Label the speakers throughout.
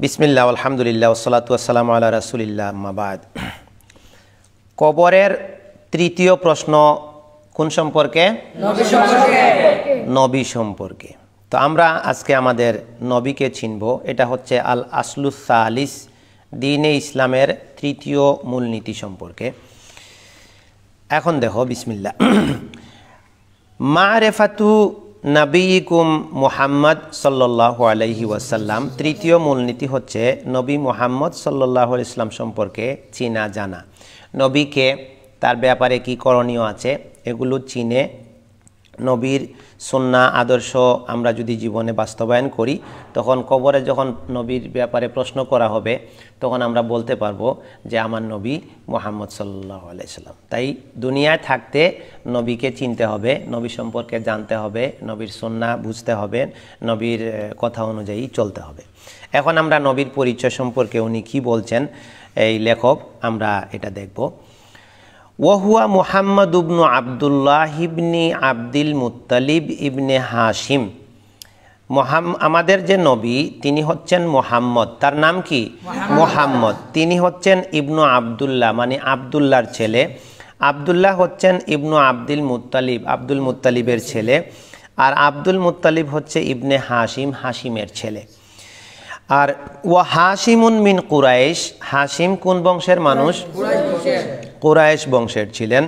Speaker 1: বিসমিল্লাহ আলহামদুলিল্লাহ ওয়াসসালাতু ওয়াসসালামু আলা রাসূলিল্লাহ আম্মা বাদ। কবরের তৃতীয় প্রশ্ন কোন সম্পর্কে? নবী সম্পর্কে। তো আমরা আজকে আমাদের নবীকে চিনব। এটা হচ্ছে আল আসলুস সালিস, দ্বীনে ইসলামের তৃতীয় মূলনীতি সম্পর্কে। এখন দেখো, বিসমিল্লাহ। মারিফাতু নবীকুম মুহাম্মদ সাল্লাল্লাহু আলাইহি ওয়াসাল্লাম, তৃতীয় মূলনীতি হচ্ছে নবী মুহাম্মদ সাল্লাল্লাহু আলাইহি ওয়াসাল্লাম সম্পর্কে চিনা জানা। নবীকে, তার ব্যাপারে কি করণীয় আছে, এগুলো চিনে নবীর সুন্নাহ আদর্শ আমরা যদি জীবনে বাস্তবায়ন করি, তখন কবরে যখন নবীর ব্যাপারে প্রশ্ন করা হবে, তখন আমরা বলতে পারবো যে আমার নবী মুহাম্মদ সাল্লাল্লাহু আলাইহি সাল্লাম। তাই দুনিয়ায় থাকতে নবীকে চিনতে হবে, নবী সম্পর্কে জানতে হবে, নবীর সুন্নাহ বুঝতে হবে, নবীর কথা অনুযায়ী চলতে হবে। এখন আমরা নবীর পরিচয় সম্পর্কে উনি কি বলছেন, এই লেখক, আমরা এটা দেখব। ওয়াহুয়া মুহাম্মদ ইবনু আবদুল্লাহ ইবনি আব্দুল মুত্তালিব ইবনে হাশিম। আমাদের যে নবী, তিনি হচ্ছেন মুহাম্মদ। তার নাম কি? মুহাম্মদ। তিনি হচ্ছেন ইবনু আবদুল্লাহ, মানে আবদুল্লাহর ছেলে। আবদুল্লাহ হচ্ছেন ইবনু আব্দুল মুত্তালিব, আব্দুল মুত্তালিবের ছেলে। আর আব্দুল মুত্তালিব হচ্ছে ইবনে হাশিম, হাশিমের ছেলে। আর ওয়া হাশিমুন মিন কুরাইশ, হাশিম কোন বংশের মানুষ? কুরাইশ বংশের ছিলেন।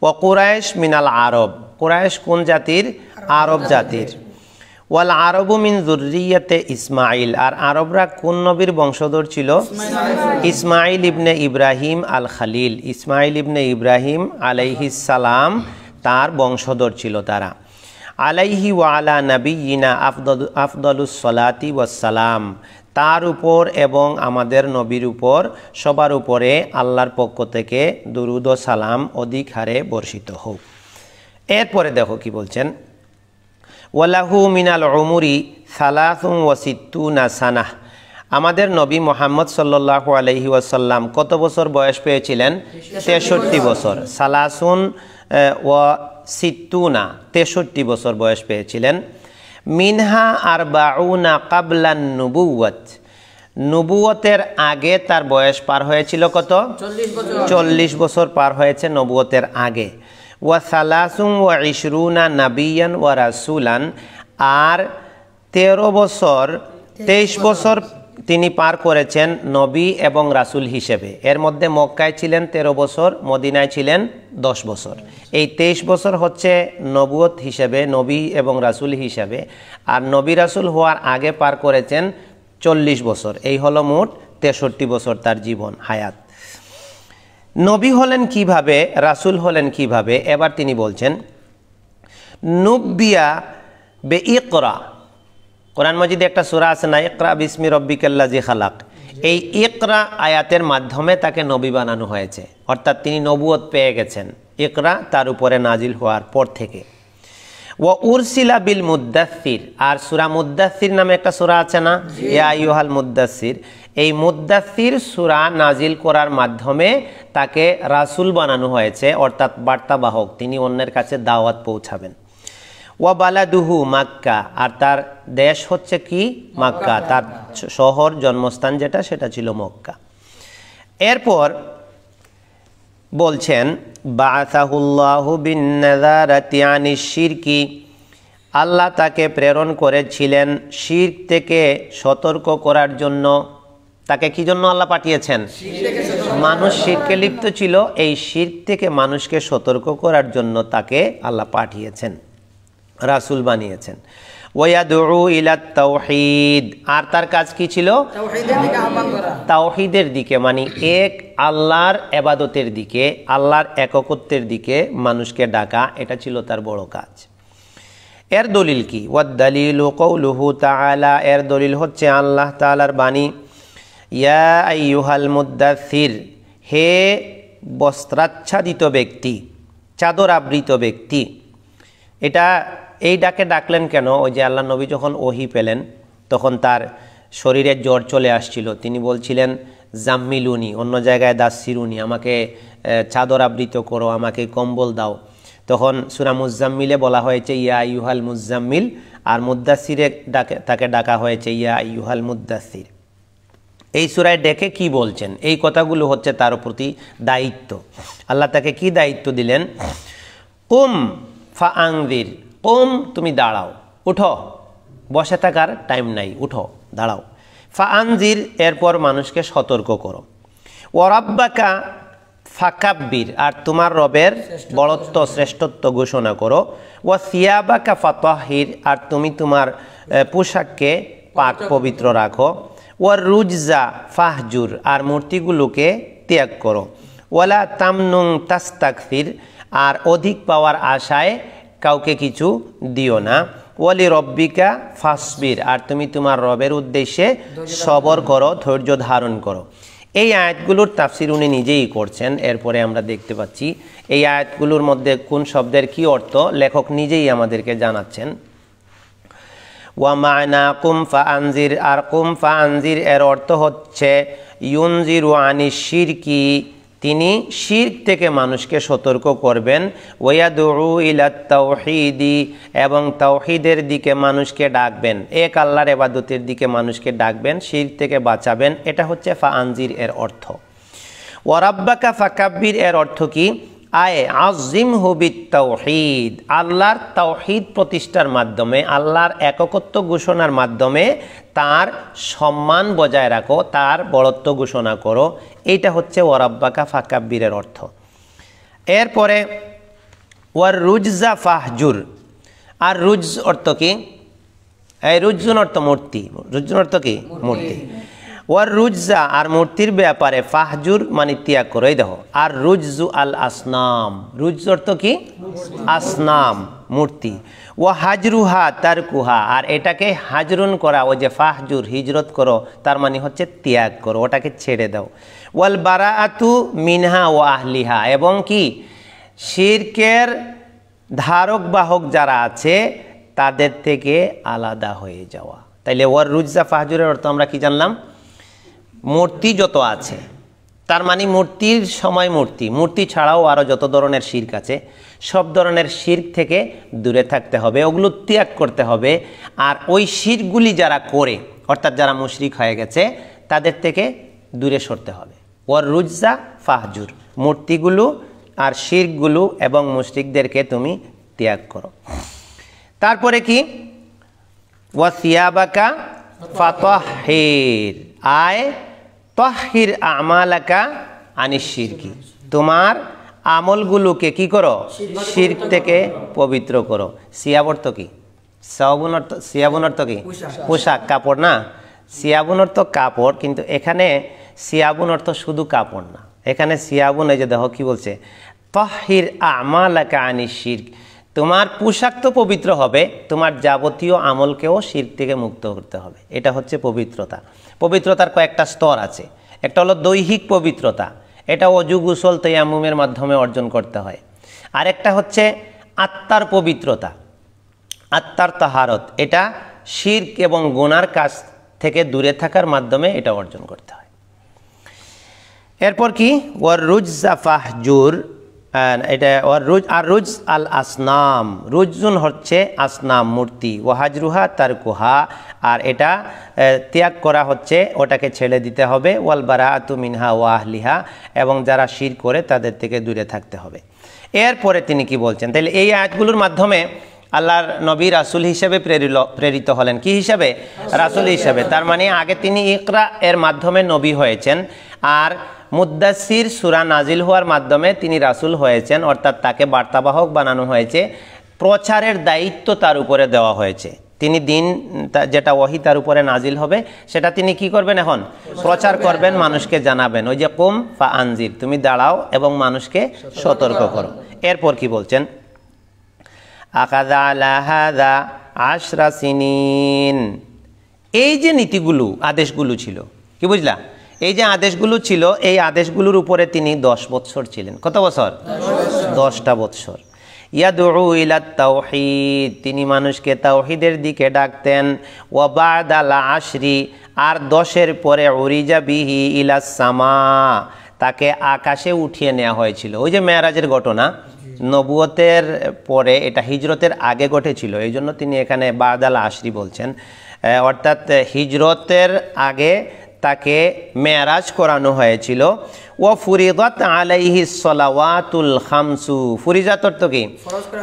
Speaker 1: ওয়া কুরাইশ মিনাল আরব, কুরাইশ কোন জাতির? আরব জাতির। ওয়াল আরবু মিন যুররিয়াতে ইসমাইল, আর আরবরা কোন নবীর বংশধর ছিল? ইসমাইল ইবনে ইব্রাহিম আল খালিল, ইসমাইল ইবনে ইব্রাহিম আলাইহিস সালাম তার বংশধর ছিল তারা। আলাইহি ওয়া আলা নাবিয়িনা আফদালুস সালাতি ওয়াস সালাম, তার উপর এবং আমাদের নবীর উপর সবার উপরে আল্লাহর পক্ষ থেকে দুরুদ ও সালাম অধিক হারে বর্ষিত হোক। এরপরে দেখো কি বলছেন। ওয়ালাহু মিনাল উমুরি সালাসুন ওয়া সিত্তুনা সানাহ, আমাদের নবী মুহাম্মদ সাল্লাল্লাহু আলাইহি ওয়াসাল্লাম কত বছর বয়স পেয়েছিলেন? 63 বছর। সালাসুন ওয়া সিত্তুনা, 63 বছর বয়স পেয়েছিলেন। মিনহা আরবাউনা কাবলান নুবুওয়াত, নবুয়তের আগে তার বয়স পার হয়েছিল কত? 40 বছর পার হয়েছে নবুয়তের আগে। ওয়া সালাসুন ওয়া ইশরুনা নাবিয়ান ওয়া রাসূলান, আর 23 বছর তিনি পার করেছেন নবী এবং রাসূল হিসেবে। এর মধ্যে মক্কায় ছিলেন 13 বছর, মদিনায় ছিলেন 10 বছর। এই 23 বছর হচ্ছে নবুয়ত হিসেবে, নবী এবং রাসূল হিসেবে। আর নবী রাসূল হওয়ার আগে পার করেছেন 40 বছর। এই হলো মোট 63 বছর তার জীবন হায়াত। নবী হলেন কিভাবে, রাসূল হলেন কিভাবে, এবার তিনি বলছেন। নুব্বিয়া বে ইকরা, কোরআন মাজিদে একটা সূরা আছে না, ইকরা বিসমি রব্বিকাল্লাযী খালাক। এই ইকরা আয়াতের মাধ্যমে তাকে নবী বানানো হয়েছে, অর্থাৎ তিনি নবুয়ত পেয়ে গেছেন। ইকরা তার উপরে নাজিল হওয়ার পর থেকে। ওয়া উরসিলা বিল মুদ্দাসসির, আর সূরা মুদ্দাসসির নামে একটা সূরা আছে না, ইয়া আইয়ুহাল মুদ্দাসসির। এই মুদ্দাসসির সূরা নাজিল করার মাধ্যমে তাকে রাসূল বানানো হয়েছে, অর্থাৎ বার্তাবাহক, তিনি অন্যের কাছে দাওয়াত পৌঁছাবেন। ওয়া বালাদুহু মাক্কা, আর তার দেশ হচ্ছে কি? মক্কা। তার শহর, জন্মস্থান যেটা, সেটা ছিল মক্কা। এরপর বলছেন বাআসাহুল্লাহু বিন-নাযারাতি আনিশ শিরকি, আল্লাহ তাকে প্রেরণ করেছিলেন শিরক থেকে সতর্ক করার জন্য। তাকে কি জন্য আল্লাহ পাঠিয়েছেন? মানুষ শিরকে লিপ্ত ছিল, এই শিরক থেকে মানুষকে সতর্ক করার জন্য তাকে আল্লাহ পাঠিয়েছেন, রাসূল বানিয়েছেন। ওয়ায়াদউ ইলা তাওহীদ, আর তার কাজ কি ছিল? তাওহীদের দিকে, মানে এক আল্লাহর ইবাদতের দিকে, আল্লাহর একত্বের দিকে মানুষকে ডাকা, এটা ছিল তার বড় কাজ। এর দলিল কি? ওয়াদ দালিলু কওলুহু তাআলা, এর দলিল হচ্ছে আল্লাহ তাআলার বাণী। ইয়া আইয়ুহাল মুদ্দাসসির, হে বস্ত্রাচ্ছাদিত ব্যক্তি, চাদর আবৃত ব্যক্তি। এটা এই ডাকে ডাকলেন কেন? ওই যে আল্লাহ নবী যখন ওহী পেলেন, তখন তার শরীরে জ্বর চলে আসছিল। তিনি বলছিলেন জাম্মিলুনি, অন্য জায়গায় দাসসিরুনি, আমাকে চাদর আবৃত করো, আমাকে কম্বল দাও। তখন সূরা মুজাম্মিলে বলা হয়েছে ইয়া আইয়ুহাল মুজাম্মিল, আর মুদ্দাসসিরে তাকে ডাকা হয়েছে ইয়া আইয়ুহাল মুদ্দাসসির। এই সূরায় ডেকে কি বলছেন, এই কথাগুলো হচ্ছে তার প্রতি দায়িত্ব। আল্লাহ তাকে কি দায়িত্ব দিলেন? কুম ফাআনজির, কুম তুমি দাঁড়াও, উঠো, বসে থাকার টাইম নাই, উঠো দাঁড়াও। ফাআনজির এরপর মানুষকে সতর্ক করো। ওয়ারাব্বাকা ফাকাব্বির, আর তোমার রবের বড়ত্ব শ্রেষ্ঠত্ব ঘোষণা করো। ওয়া সিয়াবাকা ফাতাহির, আর তুমি তোমার পোশাককে পাক পবিত্র রাখো। ওয়ার রুজজা ফাহজুর, আর মূর্তিগুলোকে ত্যাগ করো। ওয়ালা তামনুং তাস্তাকসির, আর অধিক পাওয়ার আশায় কাউকে কিছু দিও না। ওয়ালি রব্বিকা ফাসবির, আর তুমি তোমার রবের উদ্দেশ্যে সবর করো, ধৈর্য ধারণ করো। এই আয়াতগুলোর তাফসির উনি নিজেই করছেন। এরপরে আমরা দেখতে পাচ্ছি এই আয়াতগুলোর মধ্যে কোন শব্দের কি অর্থ লেখক নিজেই আমাদেরকে জানাচ্ছেন। ওয়া মা'না কুম ফাআনজির, আর কুম ফাআনজির এর অর্থ হচ্ছে ইউনজিরু আনিশ শিরকি, তিনি শিরক থেকে মানুষকে সতর্ক করবেন। ওয়ায়াদউ ইলাত তাওহীদি, এবং তাওহীদের দিকে মানুষকে ডাকবেন, এক আল্লাহর ইবাদতের দিকে মানুষকে ডাকবেন, শিরক থেকে বাঁচাবেন। এটা হচ্ছে ফাআনজির এর অর্থ। ওয়ারাব্বাকা ফাকাব্বির এর অর্থ কি? আয় আযিমহু বিত-তাওহীদ, আল্লাহর তাওহীদ প্রতিষ্ঠার মাধ্যমে, আল্লাহর একত্ব ঘোষণার মাধ্যমে তার সম্মান বজায় রাখো, তার বড়ত্ব ঘোষণা করো। এইটা হচ্ছে ওয়ারাব্বাকা ফাকাব্বিরের অর্থ। এরপরে ওয়ার রুজজা ফাহজুর, আর রুজ অর্থ কি? এই রুজ্জুন অর্থ মূর্তি, রুজ্জুন অর্থ কি? মূর্তি। ওয়ার রুজজা, আর মূর্তির ব্যাপারে ফাহজুর মানে ত্যাগ করো। এই দেখো, আর রুজজু আল আসনাম, রুজ অর্থ কি? আসনাম, মূর্তি। ওয়া হাজরুহা তারকুহা, আর এটাকে হাজরুন করা, ও যে ফাহজুর হিজরত করো, তার মানে হচ্ছে ত্যাগ করো, ওটাকে ছেড়ে দাও। ওয়াল বারাআতু মিনহা ওয়া আহলিহা, এবং কি শিরকের ধারক বাহক যারা আছে তাদের থেকে আলাদা হয়ে যাওয়া। তাইলে ওয়ার রুজজা ফাহজুরের অর্থ আমরা কি জানলাম? মূর্তি যত আছে, তার মানে মূর্তির সময় মূর্তি, মূর্তি ছাড়াও আরও যত ধরনের শিরক আছে, সব ধরনের শিরক থেকে দূরে থাকতে হবে, ওগুলো ত্যাগ করতে হবে। আর ওই শিরকগুলি যারা করে, অর্থাৎ যারা মুশরিক হয়ে গেছে, তাদের থেকে দূরে সরতে হবে। ওয়ার রুজজা ফাহজুর, মূর্তিগুলো আর শিরকগুলো এবং মুশরিকদেরকে তুমি ত্যাগ করো। তারপরে কি? ওয়া সিয়াবাকা ফাতাহির, আয় তাহির আমালাকা আনিশ শিরকি, তোমার আমলগুলোকে কি করো? শিরক থেকে পবিত্র করো। সিয়াব অর্থ কি? সিয়াবুন অর্থ কি? পোশাক, কাপড় না? সিয়াবুন অর্থ কাপড়, কিন্তু এখানে সিয়াবুন অর্থ শুধু কাপড় না, এখানে সিয়াবুন, এই যে দেখো কি বলছে, তাহির আমালাকা আনিশ শিরক, তোমার পোশাক তো পবিত্র হবে, তোমার যাবতীয় আমলকেও শিরক থেকে মুক্ত করতে হবে। এটা হচ্ছে পবিত্রতা। পবিত্রতার কয়েকটা স্তর আছে। একটা হলো দৈহিক পবিত্রতা, এটা ওযু গোসল তায়াম্মুমের মাধ্যমে অর্জন করতে হয়। আরেকটা হচ্ছে আত্মার পবিত্রতা, আত্মার তাহারত, এটা শিরক এবং গুনার কাজ থেকে দূরে থাকার মাধ্যমে এটা অর্জন করতে হয়। এরপর কি? ওয়ার রুজজা ফাহজুর, এটা আর রুজ আল আসনাম, রুজুন হচ্ছে আসনাম, মূর্তি। ওয়াহাজরুহা তারকুহা, আর এটা ত্যাগ করা হচ্ছে, ওটাকে ছেড়ে দিতে হবে। ওয়াল বারাআতু মিনহা ওয়া আহলিহা, এবং যারা শিরক করে তাদের থেকে দূরে থাকতে হবে। এরপরে তিনি কি বলছেন? তাহলে এই আয়াতগুলোর মাধ্যমে আল্লাহর নবী রাসূল হিসেবে প্রেরিত হলেন। কি হিসাবে? রাসূল হিসেবে। তার মানে আগে তিনি ইকরা এর মাধ্যমে নবী হয়েছেন, আর মুদ্দাসির সূরা নাজিল হওয়ার মাধ্যমে তিনি রাসূল হয়েছেন, অর্থাৎ তাকে বার্তাবাহক বানানো হয়েছে, প্রচারের দায়িত্ব তার উপরে দেওয়া হয়েছে। তিনি দিন যেটা ওহী তার উপরে নাজিল হবে, সেটা তিনি কি করবেন? এখন প্রচার করবেন, মানুষকে জানাবেন। ওই যে কুম ফাআনজির, তুমি দাঁড়াও এবং মানুষকে সতর্ক করো। এরপর কি বলছেন? আকাযা আলা হাযা 10 সিনিন, এই যে নীতিগুলো, আদেশগুলো ছিল, কি বুঝলা? এই যে আদেশগুলো ছিল, এই আদেশগুলোর উপরে তিনি 10 বছর ছিলেন। কত বছর? 10টা বছর। ইয়াদউ ইলাত তাওহীদ, তিনি মানুষকে তাওহীদের দিকে ডাকতেন। ওয়া বাদাল 10, আর 10-এর পরে উরিজা বিহি ইলাস সামা, তাকে আকাশে উঠিয়ে নেওয়া হয়েছিল। ওই যে মেরাজের ঘটনা, নবুয়তের পরে, এটা হিজরতের আগে ঘটেছিল, এই জন্য তিনি এখানে বাদাল 10 বলছেন। অর্থাৎ হিজরতের আগে তাকে মেরাজ করানো হয়েছিল। ও ফুরিদাত আলাইহি সলাওয়াতুল খামসু, ফুরিজাত অর্থ কি?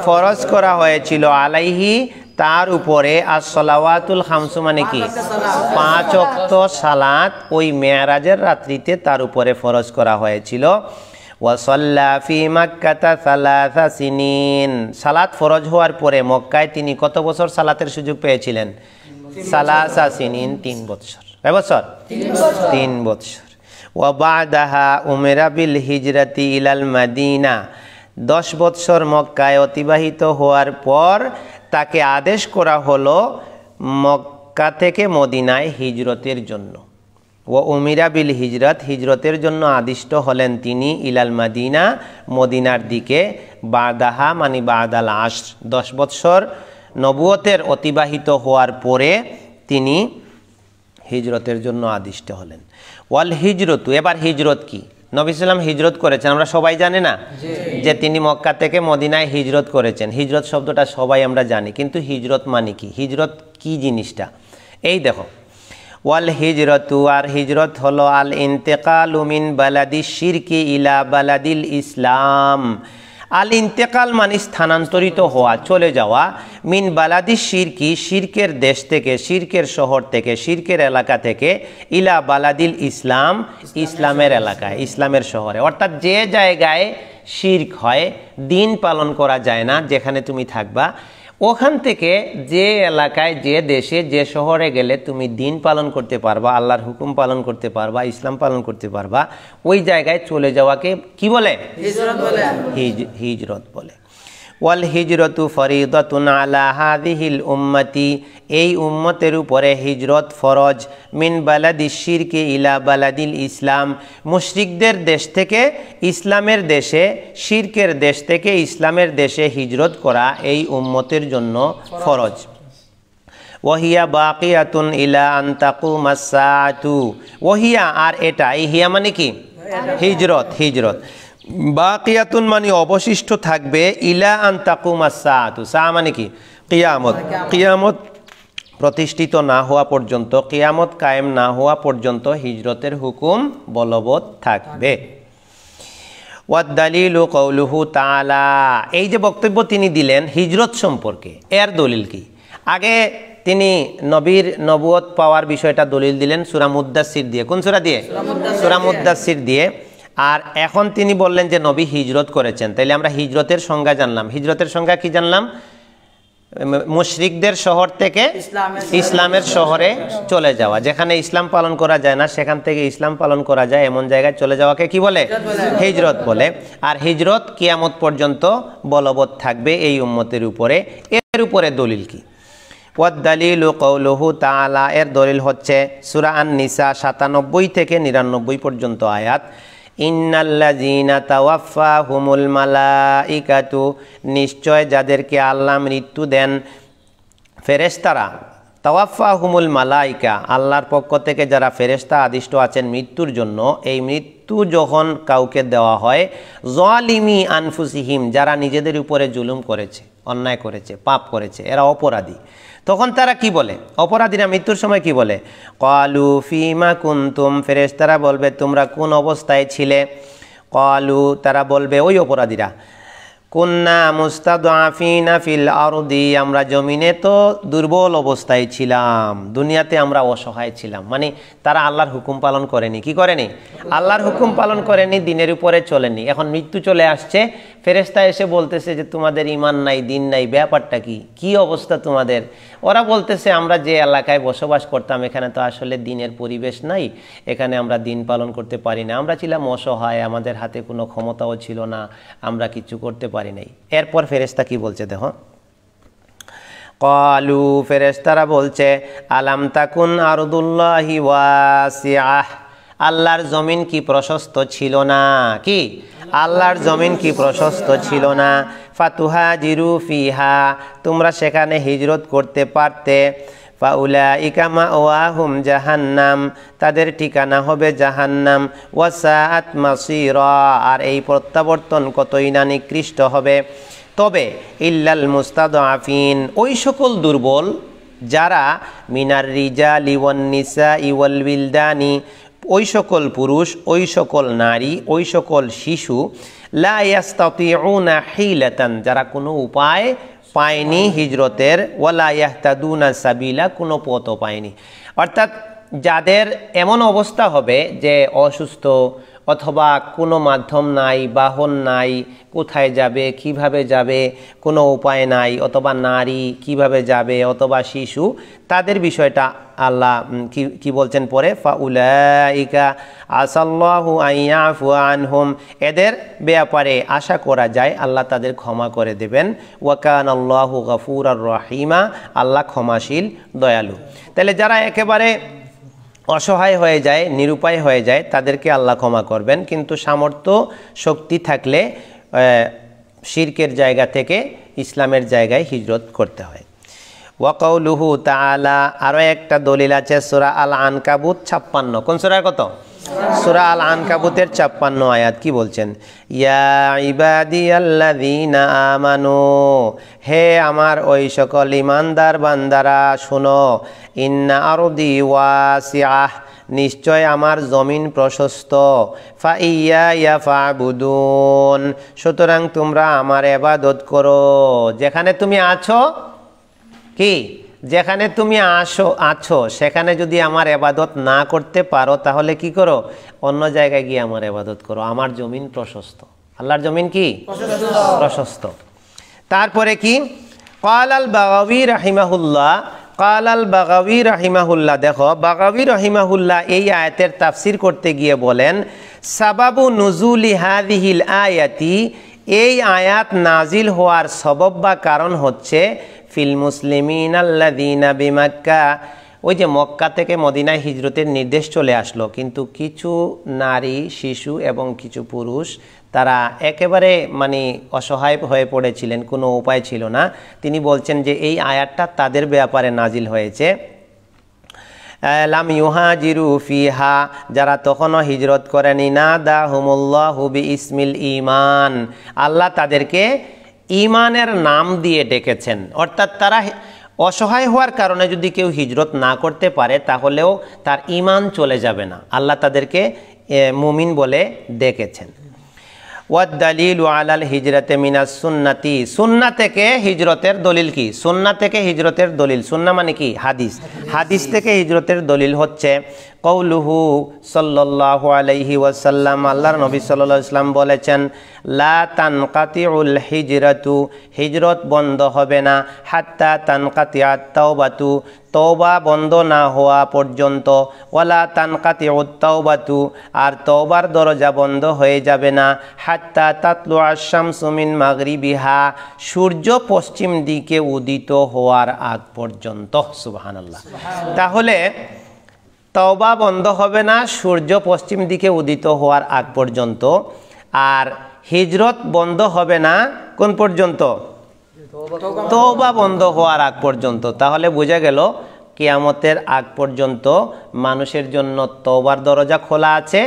Speaker 1: ফরজ করা হয়েছিল, আলাইহি তার উপরে, আর সলাওয়াতুল খামসু মানে কি? 5 ওয়াক্ত সালাত ওই মেরাজের রাত্রিতে তার উপরে ফরজ করা হয়েছিল। ওয়াসাল্লা ফি মাক্কাতা সালাসা সিনিন, সালাত ফরজ হওয়ার পরে মক্কায় তিনি কত বছর সালাতের সুযোগ পেয়েছিলেন? সালাসা সিনিন, 3 বছর। কয় বছর? 3 বছর। ওয়া বাদাহা উমিরা বিল হিজরাতি ইলাল মাদিনা, 10 বছর মক্কায় অতিবাহিত হওয়ার পর তাকে আদেশ করা হলো মক্কা থেকে মদিনায় হিজরতের জন্য। ও উমিরা বিল হিজরত, হিজরতের জন্য আদিষ্ট হলেন তিনি, ইলাল মাদিনা, মদিনার দিকে, বাদাহা মানে বাদাল আশর, 10 বছর নবুয়তের অতিবাহিত হওয়ার পরে তিনি হিজরতের জন্য আদিষ্ট হলেন। ওয়াল হিজরতু, এবার হিজরত কি? নবী সাল্লাম হিজরত করেছেন, আমরা সবাই জানি না যে তিনি মক্কা থেকে মদিনায় হিজরত করেছেন। হিজরত শব্দটা সবাই আমরা জানি, কিন্তু হিজরত মানে কি? হিজরত কি জিনিসটা? এই দেখো, ওয়াল হিজরতু, আর হিজরত হলো আল ইন্তেকালু মিন বালাদি শিরকি ইলা বালাদিল ইসলাম। আল ইন্তেকাল মানে স্থানান্তরিত হওয়া, চলে যাওয়া, মিন বালাদি শিরকি, শিরকের দেশ থেকে, শিরকের শহর থেকে, শিরকের এলাকা থেকে, ইলা বালাদিল ইসলাম, ইসলামের এলাকায়, ইসলামের শহরে। অর্থাৎ যে জায়গায় শিরক হয়, দিন পালন করা যায় না, যেখানে তুমি থাকবা, ওখান থেকে যে এলাকায়, যে দেশে, যে শহরে গেলে তুমি দিন পালন করতে পারবা, আল্লাহর হুকুম পালন করতে পারবা, ইসলাম পালন করতে পারবা, ওই জায়গায় চলে যাওয়াকে কি বলে? হিজরত বলে। হিজরত বলে। ওয়াল হিজরতু ফরিদাতুন আলা হাযিহিল উম্মতি, এই উম্মতের উপরে হিজরত ফরজ, মিন বালাদিশ শিরকি ইলা বালাদিল ইসলাম, মুশরিকদের দেশ থেকে ইসলামের দেশে, শিরকের দেশ থেকে ইসলামের দেশে হিজরত করা এই উম্মতের জন্য ফরজ। ওয়াহিয়া বাকিয়াতুন ইলা আন তাকুমাস সাআতু, ওয়াহিয়া আর এটা, এই হিয়া মানে কি? হিজরত। হিজরত বাকিয়াতুন মানে অবশিষ্ট থাকবে, ইলা আন তাকুমাস সাআতু, সা মানে কি? কিয়ামত। কিয়ামত প্রতিষ্ঠিত না হওয়া পর্যন্ত, কিয়ামত কায়েম না হওয়া পর্যন্ত হিজরতের হুকুম বলবৎ থাকবে। ওয়াদ দালিলু কওলুহু তাআলা, এই যে বক্তব্য তিনি দিলেন হিজরত সম্পর্কে, এর দলিল কি? আগে তিনি নবীর নবুয়ত পাওয়ার বিষয়টা দলিল দিলেন সূরা মুদ্দাসসির দিয়ে। কোন সূরা দিয়ে? সূরা মুদ্দাসসির দিয়ে। আর এখন তিনি বললেন যে নবী হিজরত করেছেন। তাইলে আমরা হিজরতের সংজ্ঞা জানলাম। হিজরতের সংজ্ঞা কি জানলাম? মুশরিকদের শহর থেকে ইসলামের শহরে চলে যাওয়া, যেখানে ইসলাম পালন করা যায় না সেখান থেকে ইসলাম পালন করা যায় এমন জায়গায় চলে যাওয়াকে কি বলে? হিজরত বলে। আর হিজরত কিয়ামত পর্যন্ত বলবৎ থাকবে এই উম্মতের উপরে। এর উপরে দলিল কি? ওয়াদ দালিলু কওলুহু তাআলা, এর দলিল হচ্ছে সূরা আন-নিসা 97 থেকে 99 পর্যন্ত আয়াত। ইন্নাল্লাযীনা তাওয়াফাহুমুল মালাইকাতু, নিশ্চয় যাদেরকে আল্লাহ মৃত্যু দেন ফেরেশতারা, তাওয়াফাহুমুল মালাইকা, আল্লাহর পক্ষ থেকে যারা ফেরেশতা আদিষ্ট আছেন মৃত্যুর জন্য, এই মৃত্যু যখন কাউকে দেওয়া হয়, যালিমি আনফুসিহিম, যারা নিজেদের উপরে জুলুম করেছে, অন্যায় করেছে, পাপ করেছে, এরা অপরাধী, তখন তারা কি বলে? অপরাধীরা মৃত্যুর সময় কি বলে? ক্বালু ফীমা কুনতুম, ফেরেশতারা বলবে তোমরা কোন অবস্থায় ছিলে? ক্বালু, তারা বলবে ওই অপরাধীরা, কুন্না মুস্তাদআফিনা ফিল আরদি, আমরা জমিনে তো দুর্বল অবস্থায় ছিলাম, দুনিয়াতে আমরা অসহায় ছিলাম। মানে তারা আল্লাহর হুকুম পালন করেনি। কি করেনি? আল্লাহর হুকুম পালন করেনি, দিনের উপরে চলেনি। এখন মৃত্যু চলে আসছে, ফেরেশতা এসে বলতেছে যে তোমাদের ঈমান নাই, দিন নাই, ব্যাপারটা কি? কি অবস্থা তোমাদের? ওরা বলতেছে আমরা যে এলাকায় বসবাস করতাম এখানে তো আসলে দিনের পরিবেশ নাই, এখানে আমরা দিন পালন করতে পারি না, আমরা ছিলাম অসহায়, আমাদের হাতে কোনো ক্ষমতাও ছিল না, আমরা কিছু করতে পারি নাই। এরপর ফেরেশতা কি বলছে দেখো, ক্বালু, ফেরেশতারা বলছে আলাম তাকুন আরদুল্লাহি ওয়াসিআহ, আল্লাহর জমিন কি প্রশস্ত ছিল না? কি? আল্লাহর জমিন কি প্রশস্ত ছিল না? ফাতুহাজিরু ফিহা, তোমরা সেখানে হিজরত করতে পারতে। ফাউলাইকা মাওয়াহুম জাহান্নাম, তাদের ঠিকানা হবে জাহান্নাম। ওয়াসাআত মাসীরা, আর এই প্রত্যাবর্তন কতই না নিকৃষ্ট হবে। তবে ইল্লাল মুস্তাদআফিন, ওই সকল দুর্বল যারা মিনার রিজালি ওয়ান নিসাই ওয়াল বিলদানি, ওই সকল পুরুষ, ওই সকল নারী, ওই সকল শিশু, লা ইয়াস্তাতিউনা হিলাতান, যারা কোনো উপায় পায়নি হিজরতের, ওয়ালা ইয়াহতাদুনা সাবিলা, কোনো পথও পায়নি। অর্থাৎ যাদের এমন অবস্থা হবে যে অসুস্থ অথবা কোনো মাধ্যম নাই, বাহন নাই, কোথায় যাবে, কিভাবে যাবে, কোনো উপায় নাই, অথবা নারী কিভাবে যাবে, অথবা শিশু, তাদের বিষয়টা আল্লাহ কি বলছেন পরে, ফাউলাইকা আসাল্লাহু আইয়াফু আনহুম, এদের ব্যাপারে আশা করা যায় আল্লাহ তাদের ক্ষমা করে দেবেন। ওয়া কানাল্লাহু গফুরার রহিমা, আল্লাহ ক্ষমাশীল দয়ালু। তাহলে যারা একেবারে অসহায় হয়ে যায়, নিরুপায় হয়ে যায়, তাদেরকে আল্লাহ ক্ষমা করবেন, কিন্তু সামর্থ্য শক্তি থাকলে শিরকের জায়গা থেকে ইসলামের জায়গায় হিজরত করতে হয়। ওয়াকাউলুহু তাআলা, আরও একটা দলিল আছে সূরা আল আনকাবুত 56। কোন সূরার কত? সূরা আল আনকাবুতের 56 আয়াত। কি বলছেন? ইয়া ইবাদিয়াল্লাযীনা আমানু, হে আমার ওই সকল ইমানদার বান্দারা শুনো, ইন্না আরদি ওয়াসিআহ, নিশ্চয় আমার জমিন প্রশস্ত, ফাইয়া ফাবুদুন, সুতরাং তোমরা আমার ইবাদত করো। যেখানে তুমি আছো, কি যেখানে তুমি আছো সেখানে যদি আমার ইবাদত না করতে পারো, তাহলে কি করো? অন্য জায়গায় গিয়ে আমার ইবাদত করো। আমার জমিন প্রশস্ত, আল্লাহর জমিন কি প্রশস্ত। তারপরে কি? ক্বালাল বাগাবী রাহিমাহুল্লাহ, ক্বালাল বাগাবী রাহিমাহুল্লাহ, দেখো বাগাবী রাহিমাহুল্লাহ এই আয়াতের তাফসির করতে গিয়ে বলেন, সাবাবু নুজুলি হাযিহিল আয়াতি, এই আয়াত নাজিল হওয়ার সবব বা কারণ হচ্ছে ফিল মুসলিমিন আল্লাযীনা বিমাক্কা, ওই যে মক্কা থেকে মদিনায় হিজরতের নির্দেশ চলে আসলো, কিন্তু কিছু নারী, শিশু এবং কিছু পুরুষ তারা একেবারে অসহায় হয়ে পড়েছিলেন, কোনো উপায় ছিল না। তিনি বলছেন যে এই আয়াতটা তাদের ব্যাপারে নাজিল হয়েছে। লাম ইউহাজিরু ফিহা, যারা তখনও হিজরত করেনি, নাদাহুমুল্লাহু বিইসমিল ঈমান, আল্লাহ তাদেরকে ঈমানের নাম দিয়ে ডেকেছেন। অর্থাৎ তারা অসহায় হওয়ার কারণে যদি কেউ হিজরত না করতে পারে, তাহলেও তার ঈমান চলে যাবে না, আল্লাহ তাদেরকে মুমিন বলে ডেকেছেন। ওয়াদ-দালিলু আলাল হিজরাতে মিনাস সুন্নাতি, সুন্নাহ থেকে হিজরতের দলিল কি? সুন্নাহ থেকে হিজরতের দলিল, সুন্নাহ মানে কি? হাদিস। হাদিস থেকে হিজরতের দলিল হচ্ছে কওলুহু সাল্লাল্লাহু আলাইহি ওয়াসাল্লাম, আল্লাহর নবী সাল্লাল্লাহু আলাইহি ওয়াসাল্লাম বলেছেন, লা তানকাতিউল হিজরাতু, হিজরত বন্ধ হবে না, হাত্তা তানকাতিয়াত তাওবাতু, তওবা বন্ধ না হওয়া পর্যন্ত, ওয়ালা তানকাতিউত তাওবাতু, আর তওবার দরজা বন্ধ হয়ে যাবে না, হাত্তা তাতলুআশ শামসু মিন মাগরিবিহা, সূর্য পশ্চিম দিকে উদিত হওয়ার আগ পর্যন্ত। সুবহানাল্লাহ। তাহলে তওবা বন্ধ হবে না সূর্য পশ্চিম দিকে উদিত হওয়ার আগ পর্যন্ত, আর হিজরত বন্ধ হবে না কোন পর্যন্ত? তওবা বন্ধ হওয়ার আগ পর্যন্ত। তাহলে বোঝা গেল কিয়ামতের আগ পর্যন্ত মানুষের জন্য তওবার দরজা খোলা আছে,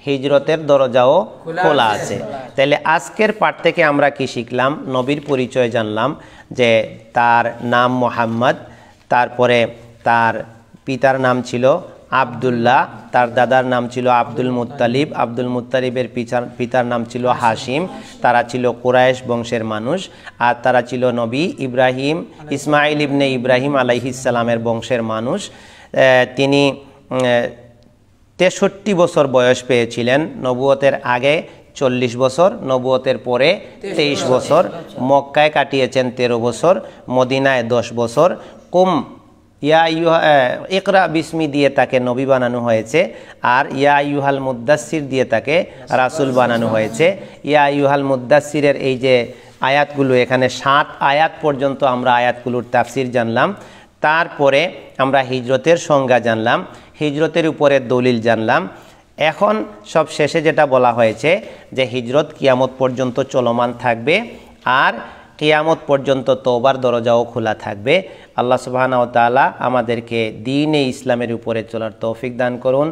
Speaker 1: হিজরতের দরজাও খোলা আছে। তাহলে আজকের পাঠ থেকে আমরা কি শিখলাম? নবীর পরিচয় জানলাম, যে তার নাম মুহাম্মদ, তারপরে তার পিতার নাম ছিল আব্দুল্লাহ, তার দাদার নাম ছিল আব্দুল মুত্তালিব, আব্দুল মুত্তালিবের পিতার নাম ছিল হাশিম, তারা ছিল কুরাইশ বংশের মানুষ, আর তারা ছিল নবী ইব্রাহিম, ইসমাইল ইবনে ইব্রাহিম আলাইহিস সালামের বংশের মানুষ। তিনি 63 বছর বয়স পেয়েছিলেন, নবুয়তের আগে 40 বছর, নবুয়তের পরে 23 বছর, মক্কায় কাটিয়েছেন 13 বছর, মদিনায় 10 বছর। ইকরা বিসমি দিয়ে তাকে নবী বানানো হয়েছে, আর ইয়া আইয়ুহাল মুদ্দাসসির দিয়ে তাকে রাসূল বানানো হয়েছে। ইয়া আইয়ুহাল মুদ্দাসসিরের এই যে আয়াতগুলো, এখানে 7 আয়াত পর্যন্ত আমরা আয়াতগুলোর তাফসির জানলাম। তারপরে আমরা হিজরতের সংজ্ঞা জানলাম, হিজরতের উপরে দলিল জানলাম। এখন সব শেষে যেটা বলা হয়েছে যে হিজরত কিয়ামত পর্যন্ত চলমান থাকবে, আর কিয়ামত পর্যন্ত তওবার দরজাও খোলা থাকবে। আল্লাহ সুবহানাহু ওয়া তাআলা আমাদেরকে দ্বীনে ইসলামের উপরে চলার তৌফিক দান করুন।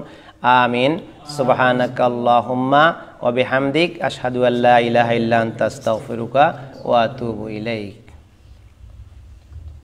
Speaker 1: আমিন। সুবহানাকাল্লাহুম্মা ওয়া বিহামদিক, আশহাদু আল্লা ইলাহা ইল্লা আনতা আস্তাগফিরুকা ওয়া আতুবু ইলাইক।